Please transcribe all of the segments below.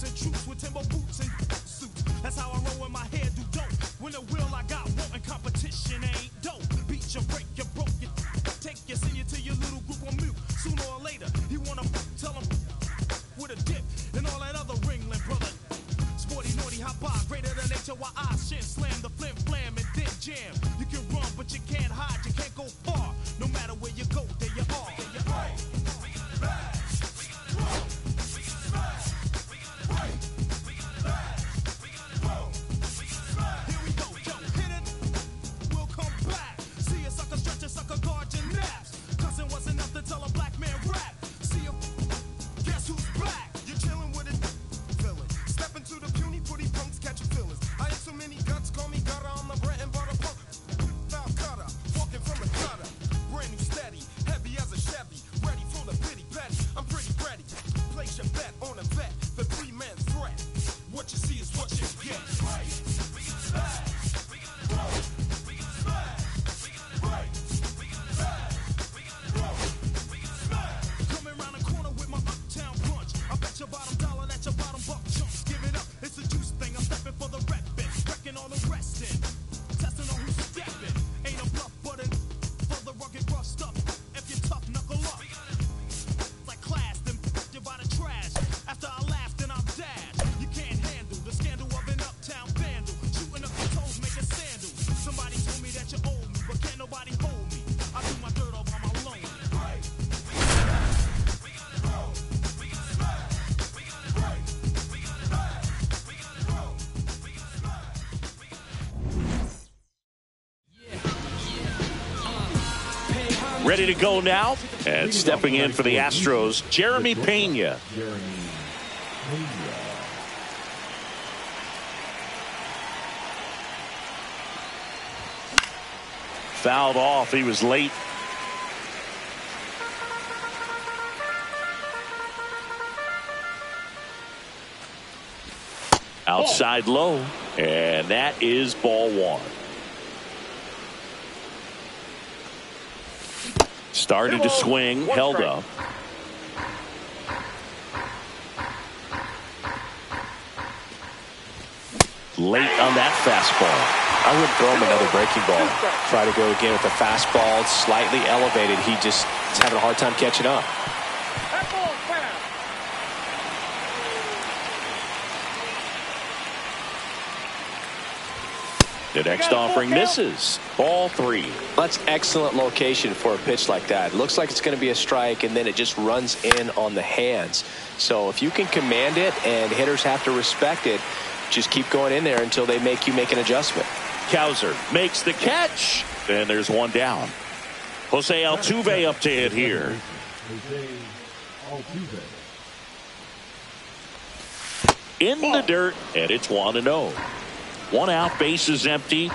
the troops with timber boots and suits. That's how I roll when my hair do dope. When the will I got wanting competition ain't dope. Beat you, break you, broke you, take you, send you to your little group on mute. Sooner or later, he wanna tell him with a dip and all that other ringling, brother. Sporty, naughty, hot by, greater than nature, while I shit, slam the flim, flam, and then jam. You can run, but you can't hide, you can't go far. No matter where you go, there you are. There you are. Here we go, yo, hit it. We'll come back. See a sucker stretch a sucker, guard your naps. Cussing wasn't enough to tell a black man rap. See him, guess who's back? You're chilling with it, villain. Step into the puny, putty punks, catch your feelings. I ain't so many guts, call me gutter. I'm the bread and butter punk. Foul cutter, walking from the gutter. Brand new steady, heavy as a Chevy. Ready for the pity petty. I'm pretty ready. Place your bet on a vet. The 3-man threat. What you see is what you get. Coming around the corner with my uptown punch. I bet your bottom dollar that your bottom buck chunks. Give it up, it's a juice thing. I'm stepping for the rep bit. Wrecking all the rest in. Testing on who's stepping. Ain't a bluff, but an for the rugged rough stuff. If you're tough, knuckle up. Like class, then you by the trash. After I laugh, then I'm dad. You can't handle the scandal of an uptown vandal. Shooting up your toes, making sandals. Somebody told me that you owe me, but can't nobody hold me. I do my dirt all by my loan. Ready to go now, and stepping in for the Astros, Jeremy Pena. Fouled off, he was late. Outside low, and that is ball one. Started to swing, held up. Late on that fastball. I wouldn't throw him another breaking ball. Try to go again with the fastball, slightly elevated. He just is having a hard time catching up. The next offering misses. Ball three. That's excellent location for a pitch like that. Looks like it's going to be a strike, and then it just runs in on the hands. So if you can command it and hitters have to respect it, just keep going in there until they make you make an adjustment. Cowser makes the catch, and there's one down. Jose Altuve up to hit here. In the dirt, and it's 1-0. One out, base is empty.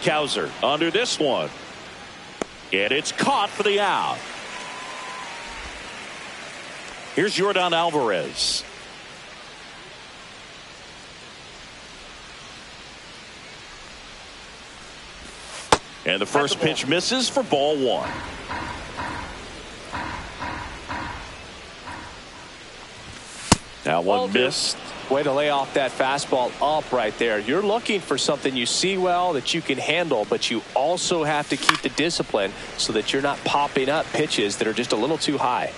Cowser under this one. And it's caught for the out. Here's Yordan Alvarez. And the first pitch misses for ball one. Now one missed. Way to lay off that fastball up right there. You're looking for something you see well that you can handle, but you also have to keep the discipline so that you're not popping up pitches that are just a little too high.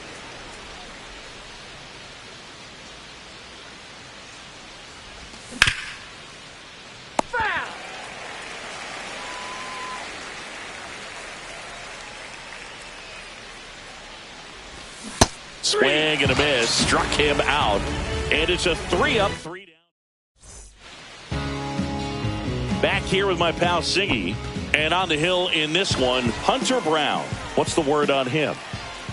Swing and a miss. Struck him out. And it's a 3-up, 3 down. Back here with my pal Siggy. And on the hill in this one, Hunter Brown. What's the word on him?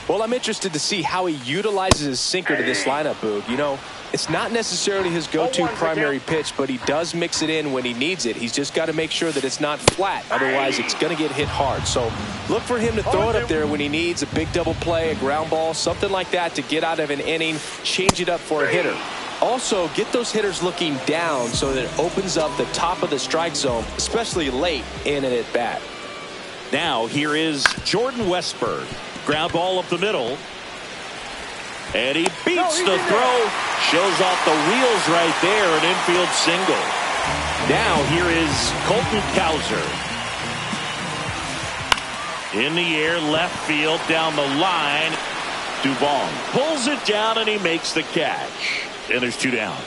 Well, I'm interested to see how he utilizes his sinker to this lineup, Boog. You know, it's not necessarily his go-to primary pitch, but he does mix it in when he needs it. He's just got to make sure that it's not flat. Otherwise, it's going to get hit hard. So look for him to throw it up there when he needs a big double play, a ground ball, something like that to get out of an inning, change it up for a hitter. Also, get those hitters looking down so that it opens up the top of the strike zone, especially late in an at-bat. Now here is Jordan Westberg. Ground ball up the middle. And he beats the throw. Shows off the wheels right there. An infield single. Now here is Colton Cowser. In the air, left field, down the line. Dubon pulls it down and he makes the catch. And there's 2 down.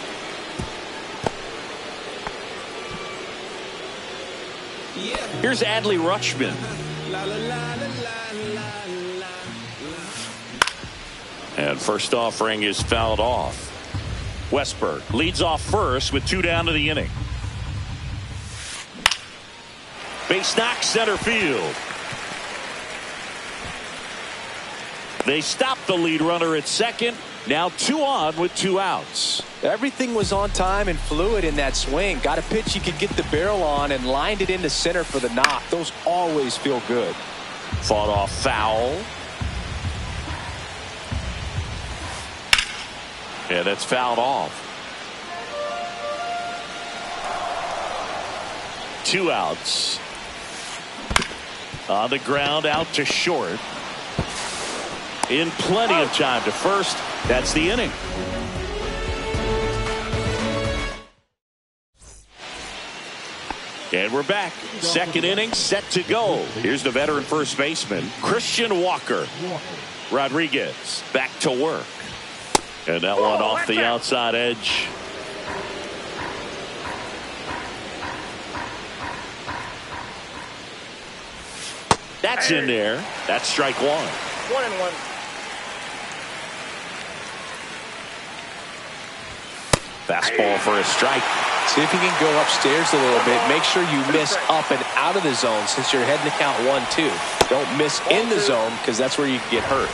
Here's Adley Rutschman. And first offering is fouled off. Westberg leads off first with 2 down to the inning. Base knock, center field. They stop the lead runner at second. Now 2 on with 2 outs. Everything was on time and fluid in that swing. Got a pitch he could get the barrel on and lined it into center for the knock. Those always feel good. Fought off foul. Yeah, that's fouled off. 2 outs. On the ground, out to short. In plenty of time to first. That's the inning. And we're back. Second inning set to go. Here's the veteran first baseman, Christian Walker. Rodriguez back to work. And that one off the outside edge. That's in there. That's strike 1. 1-1. Fastball for a strike. See if you can go upstairs a little bit. Make sure you miss up and out of the zone since you're heading to count 1-2. Don't miss in the zone because that's where you can get hurt.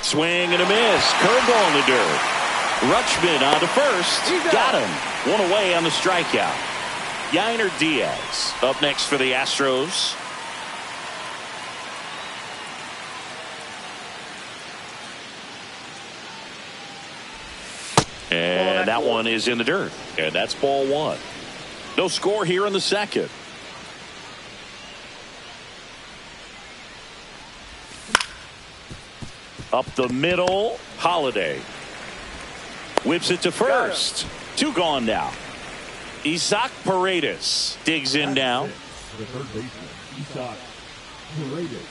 Swing and a miss. Curveball in the dirt. Rutschman on to first. Got him. 1 away on the strikeout. Yainer Diaz up next for the Astros. And that one is in the dirt. And that's ball 1. No score here in the second. Up the middle, Holiday. Whips it to first. 2 gone now. Isaac Paredes digs in now. The third baseman, Isaac Paredes.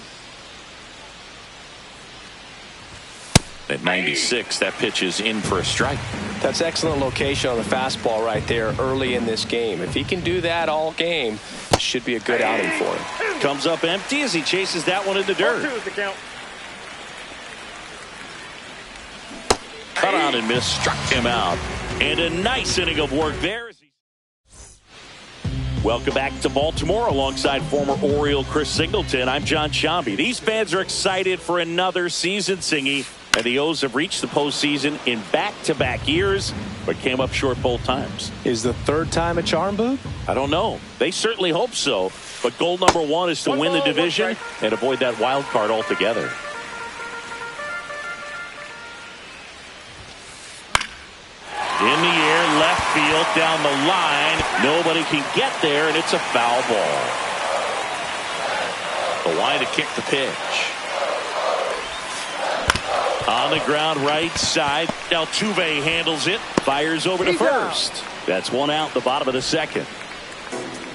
At 96, that pitch is in for a strike. That's excellent location on the fastball right there early in this game. If he can do that all game, it should be a good outing for him. Comes up empty as he chases that one in the dirt. 2 is the count. Cut on and miss, struck him out. And a nice inning of work there. Welcome back to Baltimore alongside former Oriole Chris Singleton. I'm John Shambi. These fans are excited for another season, Singy. And the O's have reached the postseason in back-to-back years, but came up short both times. Is the third time a charm, Boog? I don't know. They certainly hope so. But goal number 1 is to win the division and avoid that wild card altogether. In the air, left field, down the line. Nobody can get there, and it's a foul ball. The line to kick the pitch. On the ground, right side. Altuve handles it. Fires over to first. That's 1 out, the bottom of the second.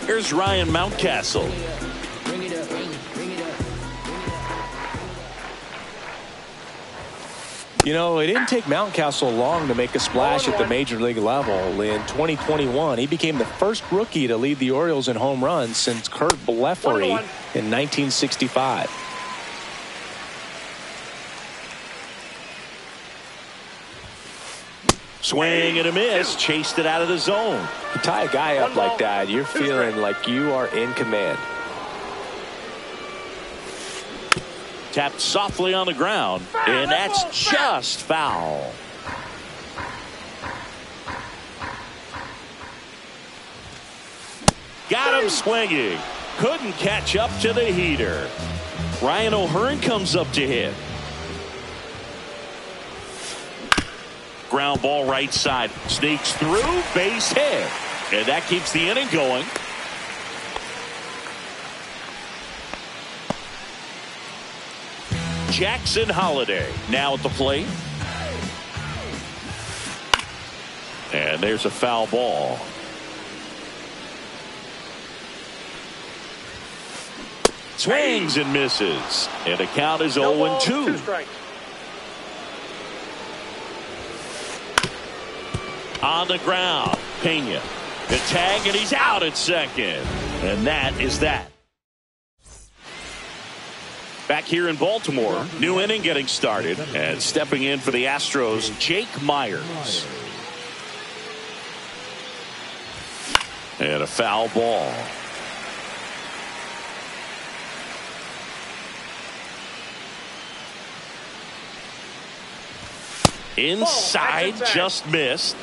Here's Ryan Mountcastle. You know, it didn't take Mountcastle long to make a splash at the major league level. In 2021, he became the first rookie to lead the Orioles in home runs since Kurt Blefary in 1965. Swing and a miss. Chased it out of the zone. You tie a guy up like that, you're feeling like you are in command. Tapped softly on the ground, and that's just foul. Got him swinging. Couldn't catch up to the heater. Ryan O'Hearn comes up to hit. ground ball right side. Sneaks through, base hit. And that keeps the inning going. Jackson Holiday now at the plate. And there's a foul ball. Swings and misses. And the count is 0-2. 2 strikes. On the ground, Pena. The tag, and he's out at second. And that is that. Back here in Baltimore, new inning getting started. And stepping in for the Astros, Jake Myers. And a foul ball. Inside, just missed.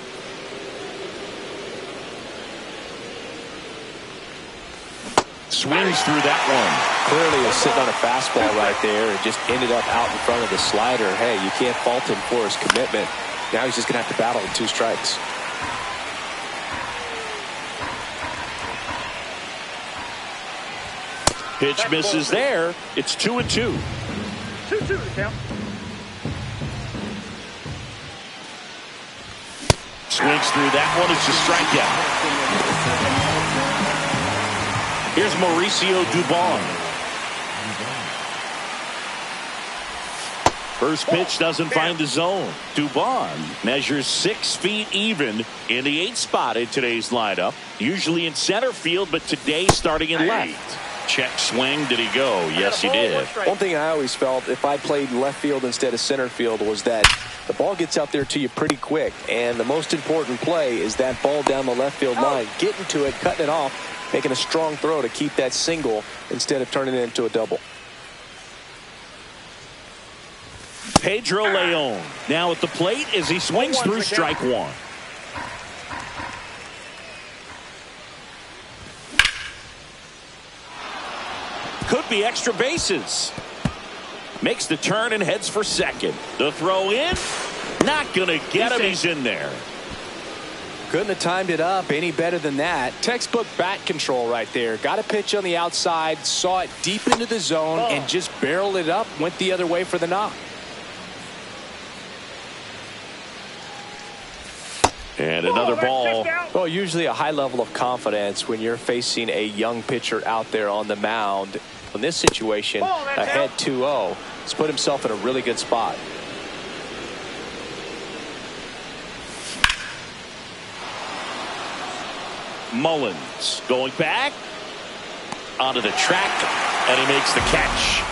Swings through that one. Clearly was sitting on a fastball right there and just ended up out in front of the slider. Hey, you can't fault him for his commitment. Now he's just going to have to battle with 2 strikes. Pitch misses there. It's 2-2. 2-2 to count. Swings through that one. It's a strikeout. Here's Mauricio Dubon. First pitch doesn't find the zone. Dubon measures 6 feet even in the 8th spot in today's lineup. Usually in center field, but today starting in left. Check swing. Did he go? Yes, he did. One thing I always felt if I played left field instead of center field was that the ball gets out there to you pretty quick. And the most important play is that ball down the left field line. Getting to it, cutting it off, making a strong throw to keep that single instead of turning it into a double. Pedro Leon now at the plate as he swings through strike one. Could be extra bases. Makes the turn and heads for second. The throw in. Not going to get him. He's in there. Couldn't have timed it up any better than that. Textbook bat control right there. Got a pitch on the outside, saw it deep into the zone, and just barreled it up. Went the other way for the knock. And another ball. Well, usually a high level of confidence when you're facing a young pitcher out there on the mound. In this situation, ahead 2-0, he's put himself in a really good spot. Mullins going back onto the track, and he makes the catch.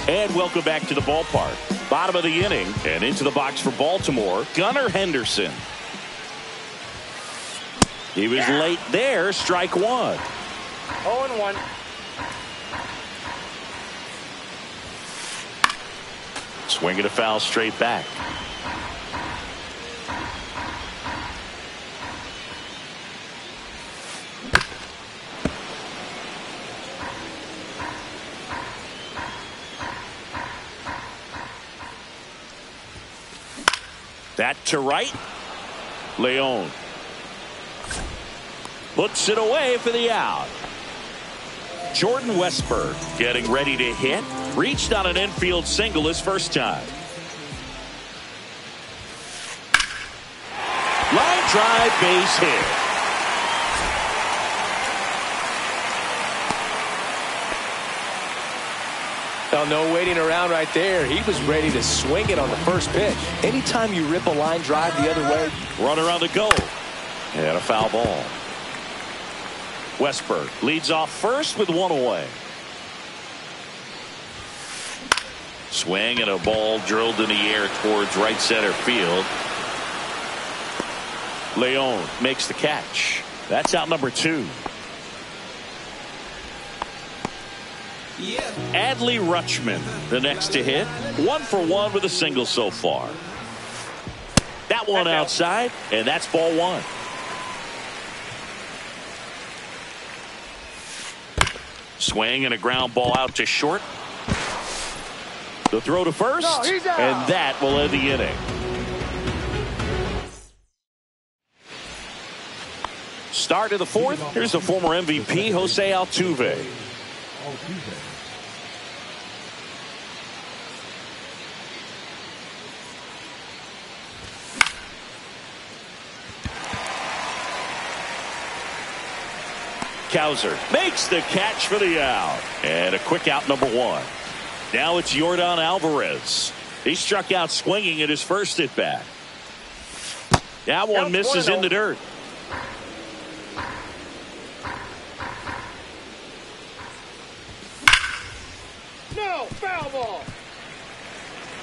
And welcome back to the ballpark. Bottom of the inning, and into the box for Baltimore, Gunnar Henderson. He was late there, strike one. 0-1. Swinging a foul straight back. That to right. Leon puts it away for the out. Jordan Westberg getting ready to hit. Reached on an infield single his first time. Line drive, base hit. Well, no waiting around right there. He was ready to swing it on the first pitch. Anytime you rip a line drive the other way. Runner on the go. And a foul ball. Westberg leads off first with one away. Swing and a ball drilled in the air towards right center field. Leon makes the catch. That's out number 2. Adley Rutschman, the next to hit. 1 for 1 with a single so far. That one outside, and that's ball 1. Swing and a ground ball out to short. The throw to first, and that will end the inning. Start of the fourth. Here's the former MVP, Jose Altuve. Cowser makes the catch for the out. And a quick out, number one. Now it's Yordan Alvarez. He struck out swinging at his first at bat. That one misses in the dirt. No, foul ball.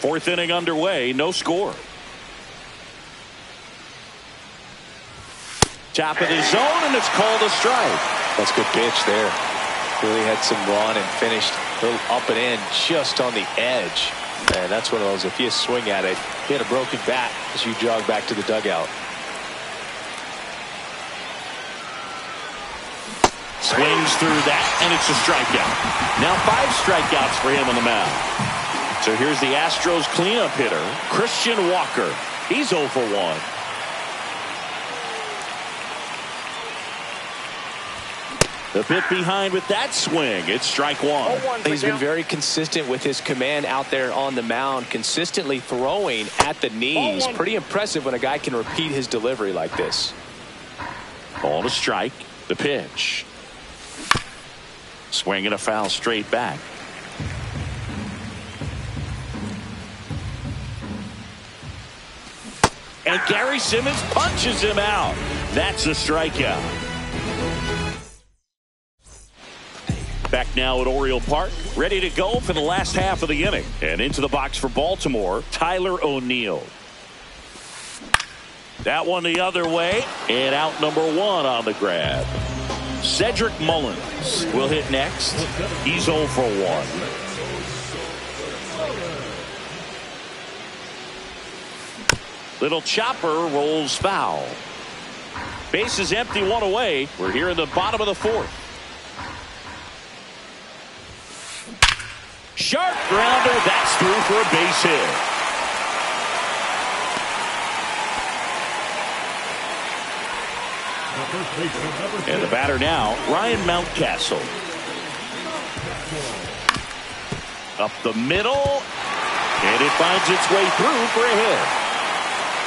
Fourth inning underway, no score. Top of the zone, and it's called a strike. That's a good pitch there. Really had some run and finished a little up and in just on the edge. And that's one of those, if you swing at it, you hit a broken bat as you jog back to the dugout. Swings through that, and it's a strikeout. Now 5 strikeouts for him on the mound. So here's the Astros cleanup hitter, Christian Walker. He's 0 for 1. The bit behind with that swing. It's strike one. He's been very consistent with his command out there on the mound, consistently throwing at the knees. Pretty impressive when a guy can repeat his delivery like this. Ball to strike. The pitch. Swing and a foul straight back. And Gary Simmons punches him out. That's a strikeout. Back now at Oriole Park, ready to go for the last half of the inning. And into the box for Baltimore, Tyler O'Neill. That one the other way, and out number 1 on the grab. Cedric Mullins will hit next. He's 0 for 1. Little chopper rolls foul. Base is empty, 1 away. We're here in the bottom of the 4th. Sharp grounder, that's through for a base hit. And the batter now, Ryan Mountcastle. Up the middle, and it finds its way through for a hit.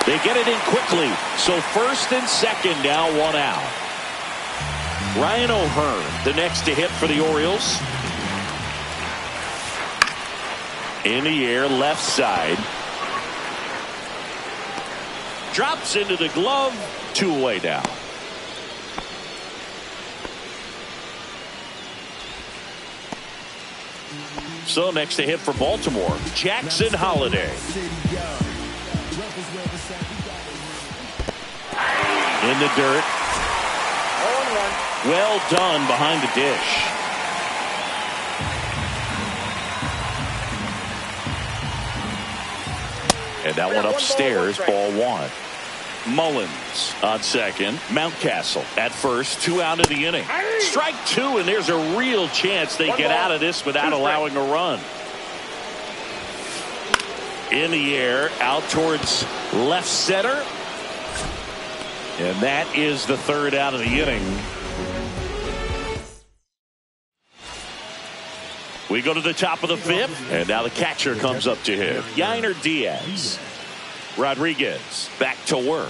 They get it in quickly, so first and second now, 1 out. Ryan O'Hearn, the next to hit for the Orioles. In the air, left side. Drops into the glove, 2 away now. So next to hit for Baltimore, Jackson Holliday. In the dirt. 0-1. Well done behind the dish. And that one upstairs, ball 1. Mullins on second. Mountcastle at first. 2 out of the inning. Strike 2, and there's a real chance they get out of this without allowing a run. In the air, out towards left center. And that is the 3rd out of the inning. We go to the top of the 5th, and now the catcher comes up to him. Yainer Diaz. Rodriguez back to work.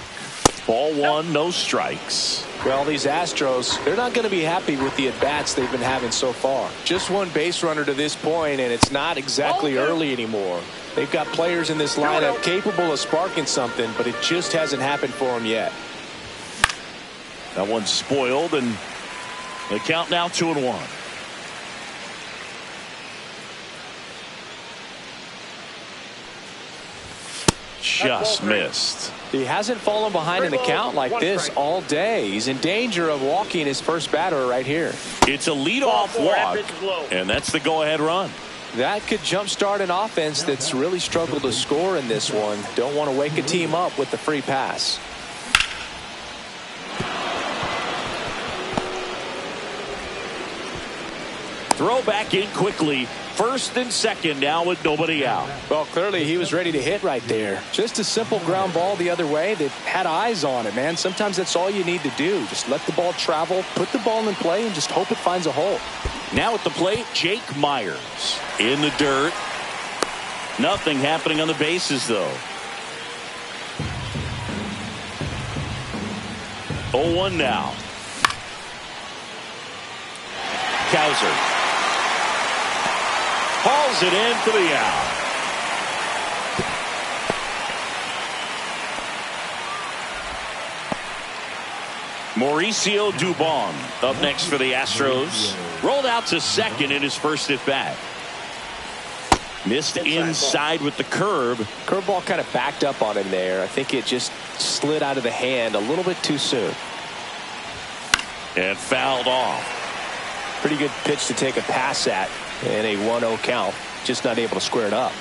Ball 1, no strikes. Well, these Astros, they're not going to be happy with the at-bats they've been having so far. Just 1 base runner to this point, and it's not exactly early anymore. They've got players in this lineup capable of sparking something, but it just hasn't happened for them yet. That one's spoiled, and the count now 2-1. Just missed. He hasn't fallen behind in the count like this all day. He's in danger of walking his first batter right here. It's a leadoff walk, and that's the go-ahead run. That could jumpstart an offense that's really struggled to score in this one. Don't want to wake a team up with the free pass. Throw back in quickly. First and second now with nobody out. Well, clearly he was ready to hit right there. Just a simple ground ball the other way. They had eyes on it, man. Sometimes that's all you need to do. Just let the ball travel, put the ball in play, and just hope it finds a hole. Now at the plate, Jake Myers in the dirt. Nothing happening on the bases, though. 0-1 now. Cowser hauls it in for the out. Mauricio Dubon up next for the Astros. Rolled out to second in his first at bat. Missed inside with the curve. Curveball kind of backed up on him there. I think it just slid out of the hand a little bit too soon. And fouled off. Pretty good pitch to take a pass at in a 1-0 count. Just not able to square it up.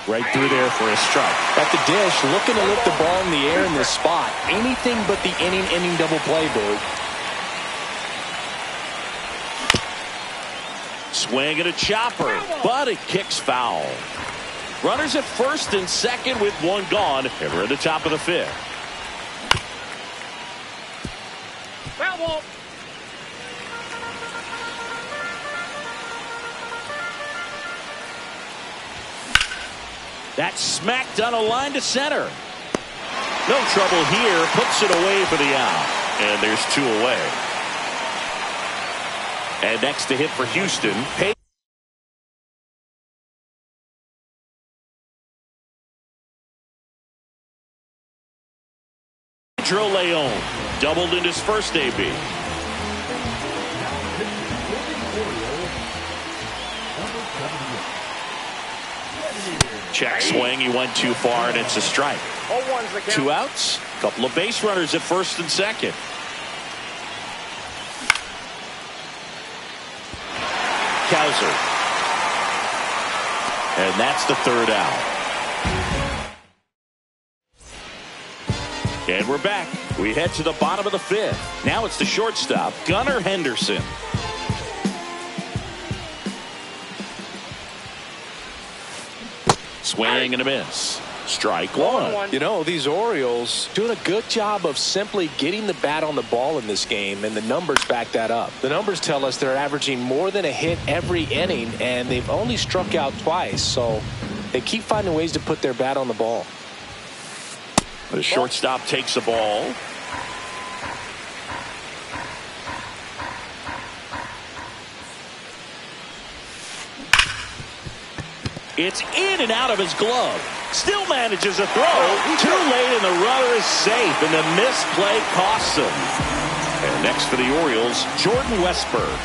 Right through there for a strike. At the dish, looking to lift the ball in the air in this spot. Anything but the inning double play, Boog. Swing and a chopper, but it kicks foul. Runners at first and second with one gone, and we're at the top of the fifth. Foul ball. That's smacked on a line to center. No trouble here. Puts it away for the out. And there's two away. And next to hit for Houston, Pedro Leon doubled in his first AB. Check swing. He went too far, and it's a strike. 0-1's the count. Two outs. Couple of base runners at first and second. Cowser. And that's the third out. And we're back. We head to the bottom of the fifth. Now it's the shortstop, Gunnar Henderson. Swing and a miss. Strike one. You know, these Orioles doing a good job of simply getting the bat on the ball in this game, and the numbers back that up. The numbers tell us they're averaging more than a hit every inning, and they've only struck out twice, so they keep finding ways to put their bat on the ball. The shortstop takes the ball. It's in and out of his glove. Still manages a throw. Too late, and the runner is safe, and the misplay costs him. And next for the Orioles, Jordan Westburg.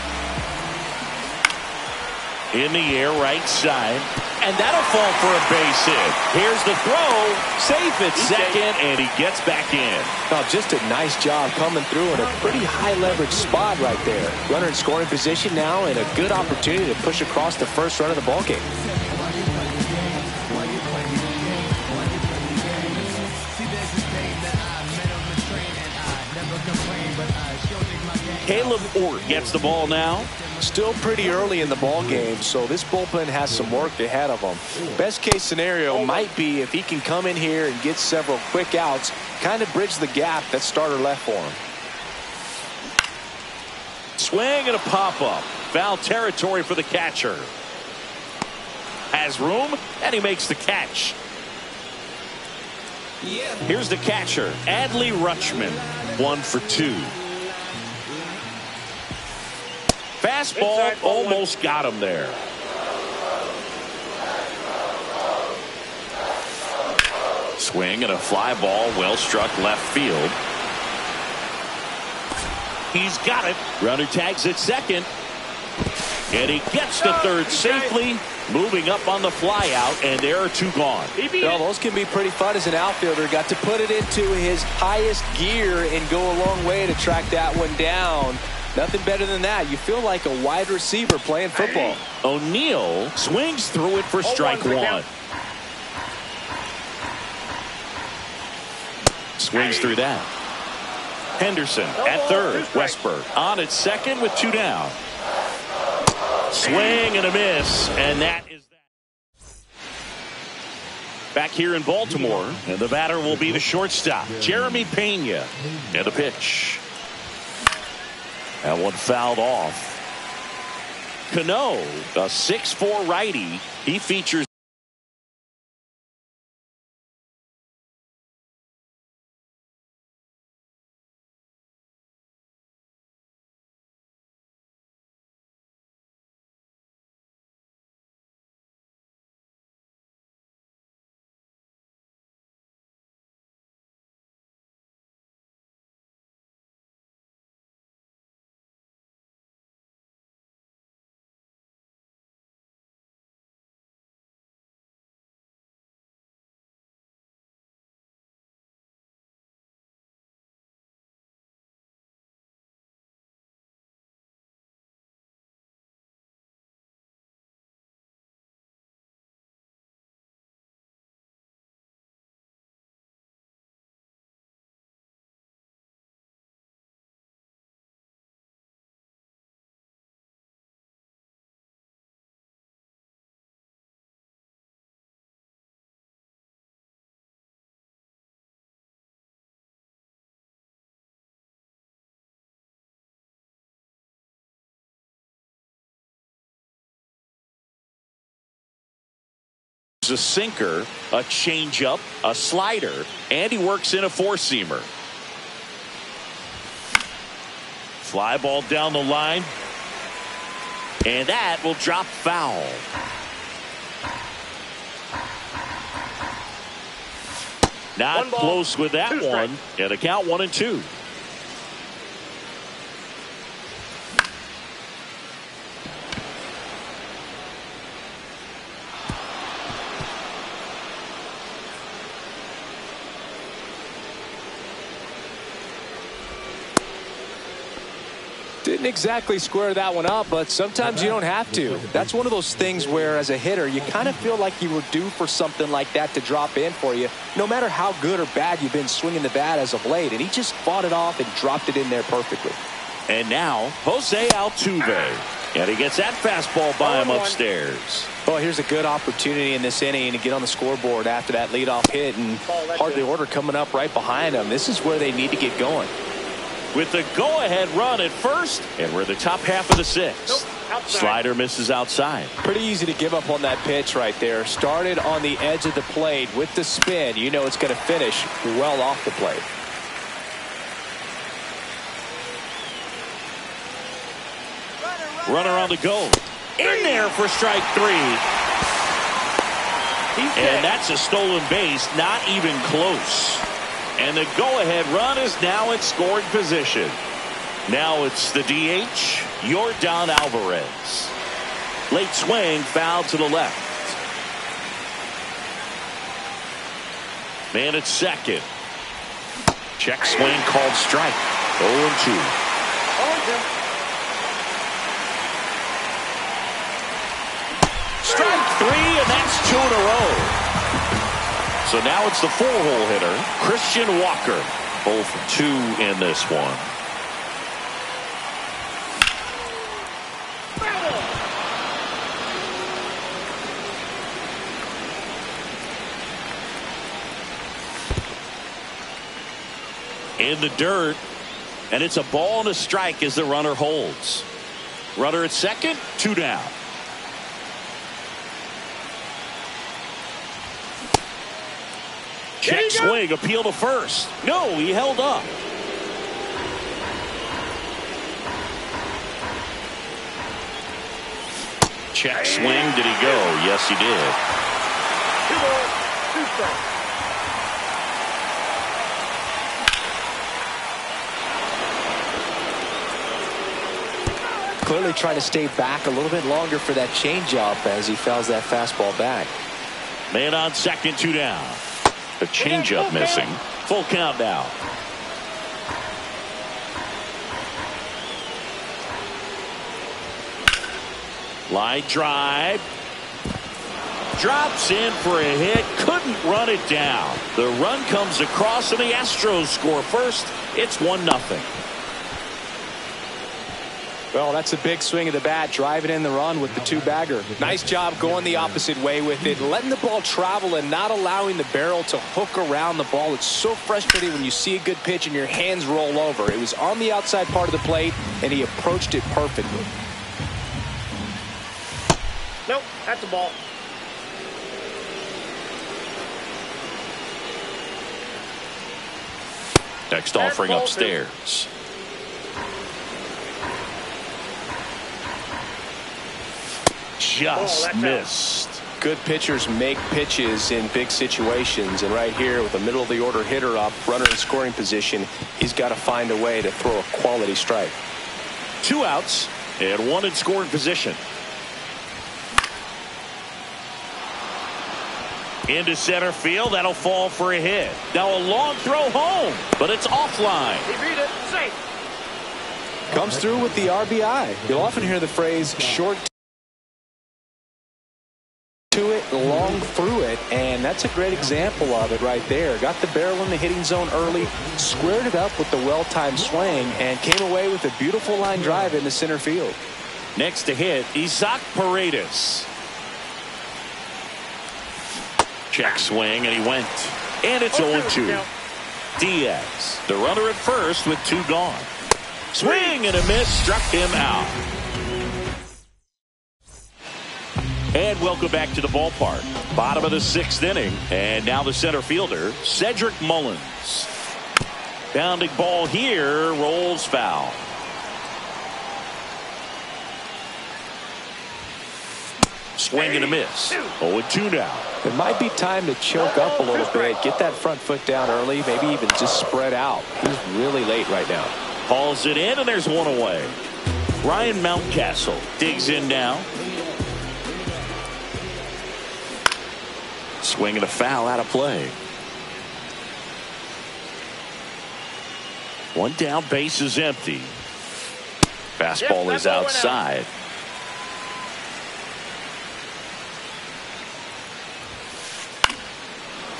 In the air, right side. And that'll fall for a base hit. Here's the throw. Safe at second, and he gets back in. Oh, just a nice job coming through in a pretty high leverage spot right there. Runner in scoring position now, and a good opportunity to push across the first run of the ballgame. Caleb Ort gets the ball now. Still pretty early in the ball game, so this bullpen has some work ahead of them. Best case scenario might be if he can come in here and get several quick outs, kind of bridge the gap that starter left for him. Swing and a pop-up. Foul territory for the catcher. Has room, and he makes the catch. Here's the catcher, Adley Rutschman. 1 for 2. Fastball almost got him there. Swing and a fly ball, well struck left field. He's got it. Runner tags at second. And he gets to third safely. Moving up on the fly out, and there are two gone. Well, those can be pretty fun as an outfielder. Got to put it into his highest gear and go a long way to track that one down. Nothing better than that. You feel like a wide receiver playing football. O'Neal swings through it for strike one. Swings through that. Henderson at third. Westberg on at second with 2 down. Swing and a miss, and that is that. Back here in Baltimore, and the batter will be the shortstop, Jeremy Pena. And the pitch. That one fouled off. Cano, a 6'4" righty. He features a sinker, a changeup, a slider, and he works in a 4-seamer. Fly ball down the line, and that will drop foul. Not close with that one, and a count 1-2. Didn't exactly square that one up, but sometimes you don't have to. That's one of those things where, as a hitter, you kind of feel like you were due for something like that to drop in for you, no matter how good or bad you've been swinging the bat as of late. And he just fought it off and dropped it in there perfectly. And now, Jose Altuve. And he gets that fastball by him upstairs. Well, here's a good opportunity in this inning to get on the scoreboard after that leadoff hit, and hardly order coming up right behind him. This is where they need to get going. With the go-ahead run at first, and we're in the top half of the 6th. Slider misses outside. Pretty easy to give up on that pitch right there. Started on the edge of the plate with the spin. You know it's going to finish well off the plate. Runner on the go. In there for strike 3. And that's a stolen base, not even close. And the go-ahead run is now in scoring position. Now it's the DH, Yordan Alvarez. Late swing, foul to the left. Man at second. Check swing called strike. 0-2. Strike 3, and that's 2 in a row. So now it's the 4-hole hitter, Christian Walker. 0 for 2 in this one. In the dirt, and it's a ball and a strike as the runner holds. Runner at second, 2 down. Check swing, appeal to first. No, he held up. Check swing, did he go? Yes, he did. 2 balls, 2 strikes. Clearly trying to stay back a little bit longer for that changeup as he fouls that fastball back. Man on second, 2 down. The changeup missing. Full count now. Line drive. Drops in for a hit. Couldn't run it down. The run comes across and the Astros score first. It's 1-0. Well, that's a big swing of the bat, driving in the run with the two-bagger. Nice job going the opposite way with it, letting the ball travel and not allowing the barrel to hook around the ball. It's so frustrating when you see a good pitch and your hands roll over. It was on the outside part of the plate, and he approached it perfectly. Nope, that's a ball. Next offering upstairs. Just missed. Good pitchers make pitches in big situations, and right here with a middle of the order hitter up, runner in scoring position, he's got to find a way to throw a quality strike. 2 outs and 1 in scoring position. Into center field. That'll fall for a hit. Now a long throw home, but it's offline. He beat it. Safe. Comes through with the RBI. You'll often hear the phrase short to it, long through it, and that's a great example of it right there. Got the barrel in the hitting zone early, squared it up with the well-timed swing, and came away with a beautiful line drive into center field. Next to hit, Isaac Paredes. Check swing, and he went. And it's 0-2. Diaz, the runner at first with 2 gone. Swing and a miss, struck him out. And welcome back to the ballpark. Bottom of the 6th inning. And now the center fielder, Cedric Mullins. Bounding ball here, rolls foul. Swing and a miss. 0-2 now. It might be time to choke up a little bit, get that front foot down early, maybe even just spread out. He's really late right now. Hauls it in, and there's 1 away. Ryan Mountcastle digs in now. Swing and a foul out of play. 1 down, base is empty. Fastball is outside.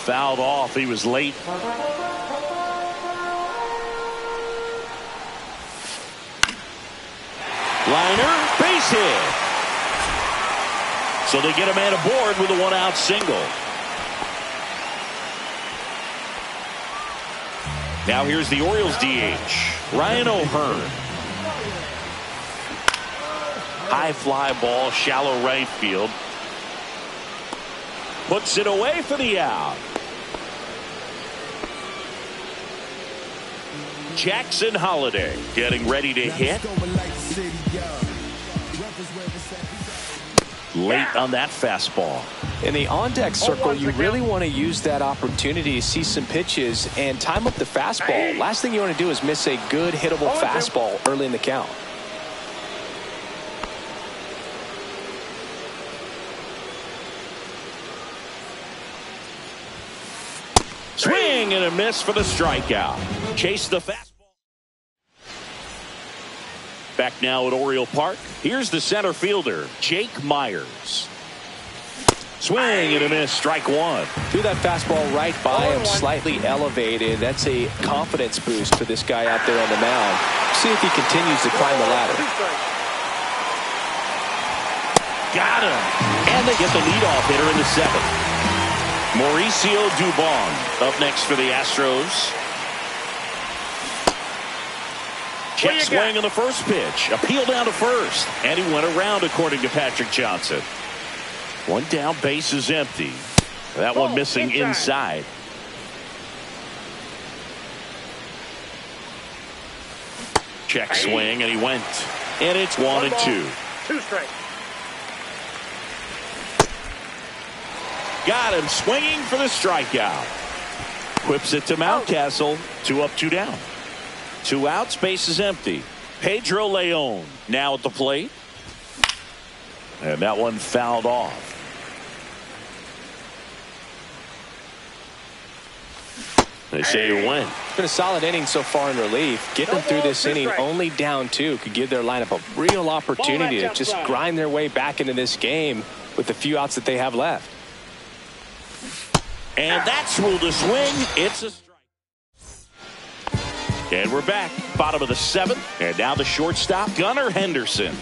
Fouled off. He was late. Liner, base hit. So they get a man aboard with a 1-out single. Now here's the Orioles DH, Ryan O'Hearn. High fly ball, shallow right field. Puts it away for the out. Jackson Holiday getting ready to hit. Late on that fastball. In the on-deck circle, you really want to use that opportunity to see some pitches and time up the fastball. Last thing you want to do is miss a good hittable fastball early in the count. Swing and a miss for the strikeout. Chase the fastball. Back now at Oriole Park. Here's the center fielder, Jake Myers. Swing and a miss, strike 1. Threw that fastball right by him, slightly elevated. That's a confidence boost for this guy out there on the mound. See if he continues to climb the ladder. Got him. And they get the leadoff hitter in the 7th. Mauricio Dubon up next for the Astros. Check swing on the first pitch. Appeal down to first. And he went around according to Patrick Johnson. 1 down, base is empty. That one missing inside. Check swing, and he went. And it's 1-2. 2 strikes. Got him swinging for the strikeout. Whips it to Mountcastle. 2 up, 2 down. 2 outs, base is empty. Pedro Leon now at the plate. And that one fouled off. They say he went. It's been a solid inning so far in relief. Getting them through this inning only down 2 could give their lineup a real opportunity to just grind their way back into this game with the few outs that they have left. And that's ruled a swing. It's a strike. And we're back. Bottom of the 7th. And now the shortstop, Gunnar Henderson.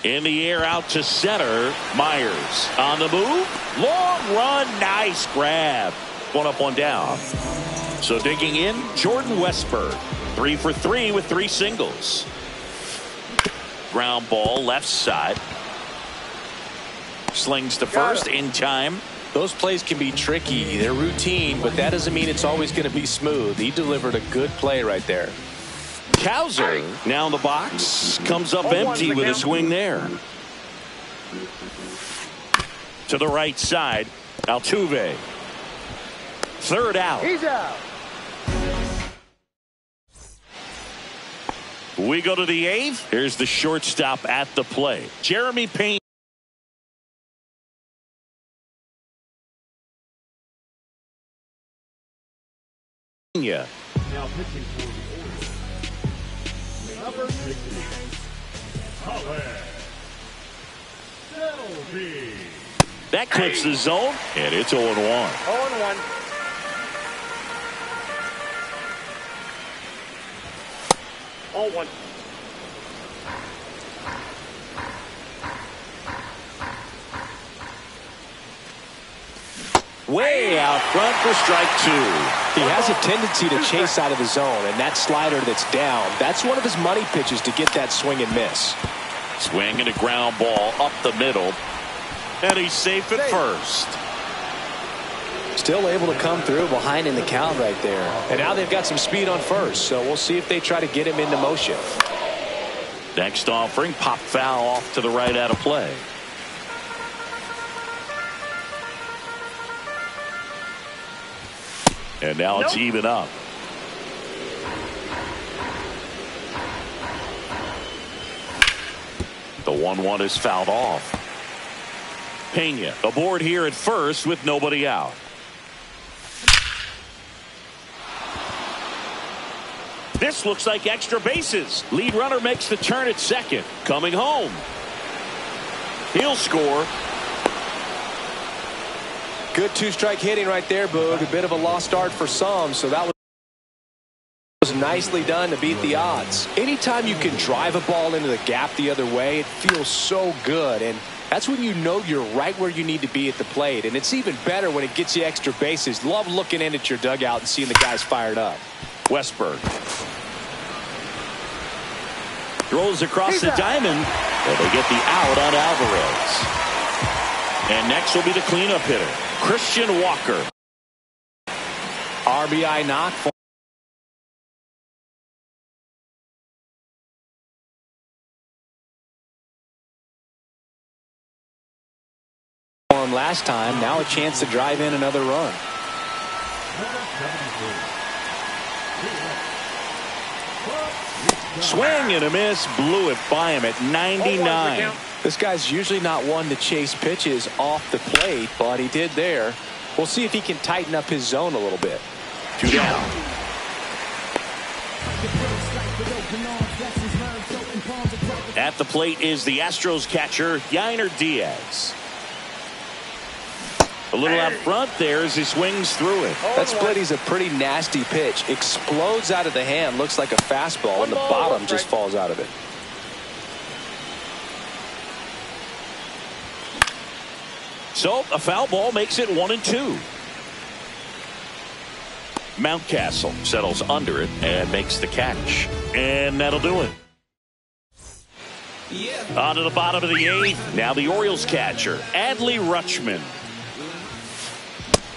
In the air out to center. Myers on the move. Long run. Nice grab. One up, one down. So digging in, Jordan Westberg. 3 for 3 with 3 singles. Ground ball left side. Slings to first in time. Those plays can be tricky. They're routine, but that doesn't mean it's always going to be smooth. He delivered a good play right there. Cowser now in the box. Comes up empty with a swing there. To the right side. Altuve. Third out. He's out. We go to the 8th. Here's the shortstop at the plate. Jeremy Payne. Now pitching for the Orioles. Number 60, Selby. That clips the zone, and it's 0-1. 0-1. 0-1. Way out front for strike 2. He has a tendency to chase out of the zone, and that slider that's down, that's one of his money pitches to get that swing and miss. Swing and a ground ball up the middle. And he's safe at first. Still able to come through behind in the count right there. And now they've got some speed on first, so we'll see if they try to get him into motion. Next offering, pop foul off to the right out of play. And now it's even up. The 1-1 is fouled off. Pena aboard here at first with nobody out. This looks like extra bases. Lead runner makes the turn at second. Coming home. He'll score. Good 2-strike hitting right there, Boog. A bit of a lost start for some, so that was nicely done to beat the odds. Anytime you can drive a ball into the gap the other way, it feels so good, and that's when you know you're right where you need to be at the plate, and it's even better when it gets you extra bases. Love looking in at your dugout and seeing the guys fired up. Westberg throws across the diamond, and they get the out on Alvarez. And next will be the cleanup hitter, Christian Walker. RBI knock for him last time. Now a chance to drive in another run. Swing and a miss, blew it by him at 99. This guy's usually not one to chase pitches off the plate, but he did there. We'll see if he can tighten up his zone a little bit. 2 down. At the plate is the Astros catcher, Yainer Diaz. A little out front there as he swings through it. That splitty's a pretty nasty pitch. Explodes out of the hand, looks like a fastball, and the bottom just falls out of it. So a foul ball makes it 1-2. Mountcastle settles under it and makes the catch. And that'll do it. On to the bottom of the 8th. Now the Orioles catcher, Adley Rutschman.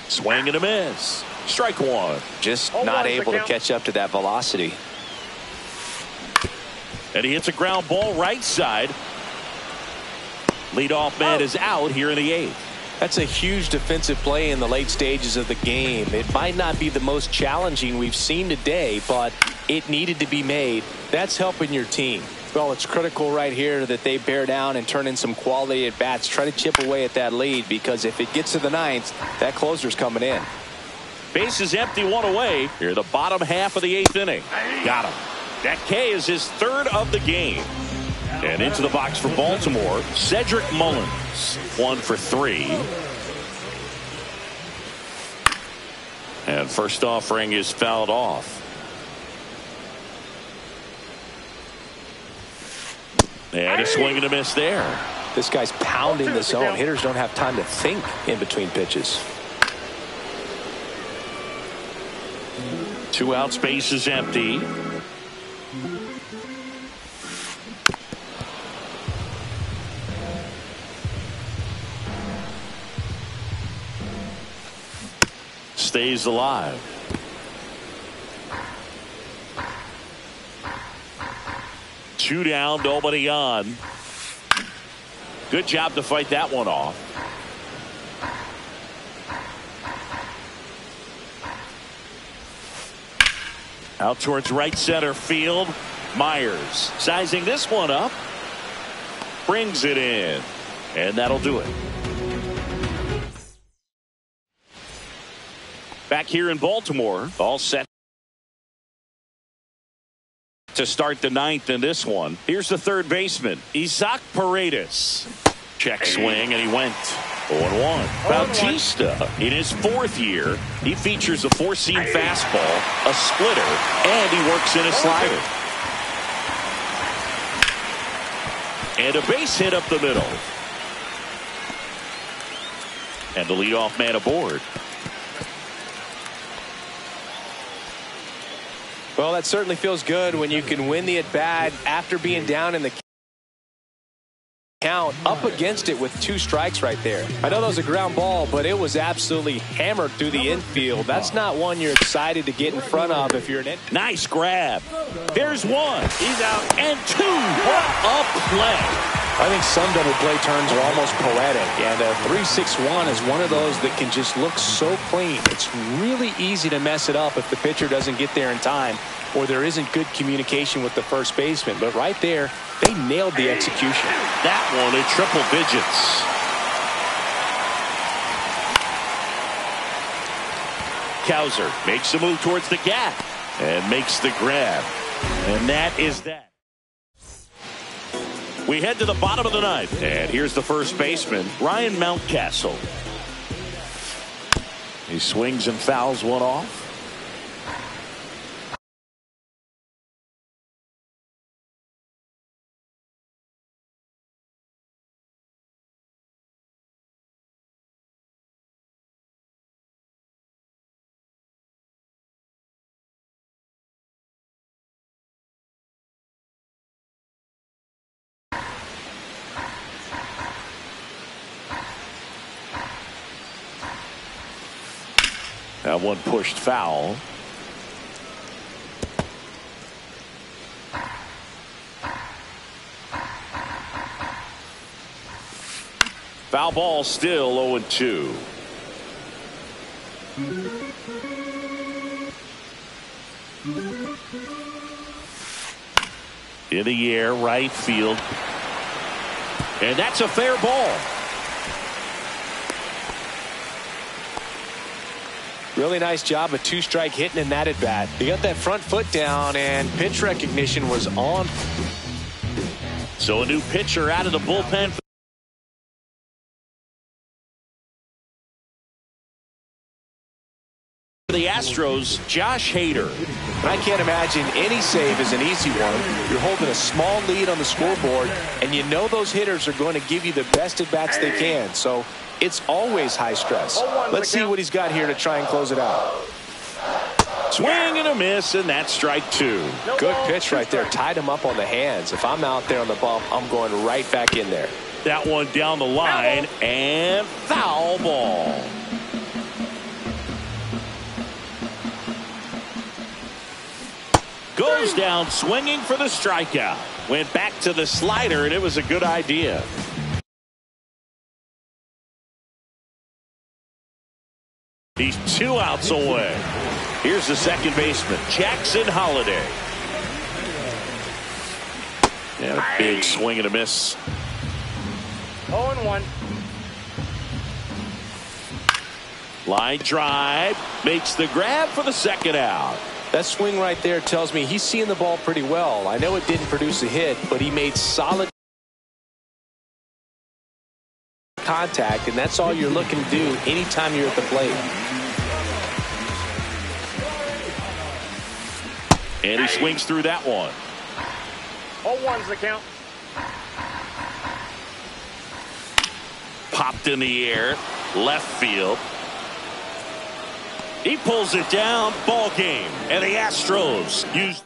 Swing and a miss. Strike 1. Just not able to catch up to that velocity. And he hits a ground ball right side. Leadoff man is out here in the 8th. That's a huge defensive play in the late stages of the game. It might not be the most challenging we've seen today, but it needed to be made. That's helping your team. Well, it's critical right here that they bear down and turn in some quality at bats. Try to chip away at that lead, because if it gets to the 9th, that closer's coming in. Base is empty, 1 away. Here the bottom half of the 8th inning. Got him. That K is his 3rd of the game. And into the box for Baltimore, Cedric Mullins. 1 for 3. And first offering is fouled off. And a swing and a miss there. This guy's pounding the zone. Hitters don't have time to think in between pitches. 2 outs, base is empty. Stays alive. Two down, nobody on. Good job to fight that one off. Out towards right center field. Myers sizing this one up. Brings it in. And that'll do it. Back here in Baltimore, all set to start the 9th in this one. Here's the third baseman, Isaac Paredes. Check swing, and he went 0-1. Bautista, in his 4th year, he features a 4-seam fastball, a splitter, and he works in a slider. And a base hit up the middle. And the leadoff man aboard. Well, that certainly feels good when you can win the at-bat after being down in the count, up against it with 2 strikes right there. I know that was a ground ball, but it was absolutely hammered through the infield. That's not one you're excited to get in front of if you're an in. Nice grab. There's 1. He's out. And 2. What a play. I think some double play turns are almost poetic, and a 3-6-1 is one of those that can just look so clean. It's really easy to mess it up if the pitcher doesn't get there in time or there isn't good communication with the first baseman. But right there, they nailed the execution. That one in triple digits. Cowser makes a move towards the gap and makes the grab. And that is that. We head to the bottom of the 9th, and here's the first baseman, Ryan Mountcastle. He swings and fouls one off. That one pushed foul. Foul ball, still 0-2. In the air, right field. And that's a fair ball. Really nice job of 2-strike hitting in that at bat. He got that front foot down, and pitch recognition was on. So a new pitcher out of the bullpen. For the Astros, Josh Hader. I can't imagine any save is an easy one. You're holding a small lead on the scoreboard, and you know those hitters are going to give you the best at bats they can. So it's always high stress. Let's see what he's got here to try and close it out. Swing and a miss, and that's strike 2. Good pitch right there. Tied him up on the hands. If I'm out there on the bump, I'm going right back in there. That one down the line, and foul ball. Goes down swinging for the strikeout. Went back to the slider, and it was a good idea. He's 2 outs away. Here's the second baseman, Jackson Holliday. And a big swing and a miss. 0-1. Line drive, makes the grab for the second out. That swing right there tells me he's seeing the ball pretty well. I know it didn't produce a hit, but he made solid contact, and that's all you're looking to do anytime you're at the plate. And he swings through that one. 0-1's the count. Popped in the air, left field. He pulls it down. Ball game. And the Astros use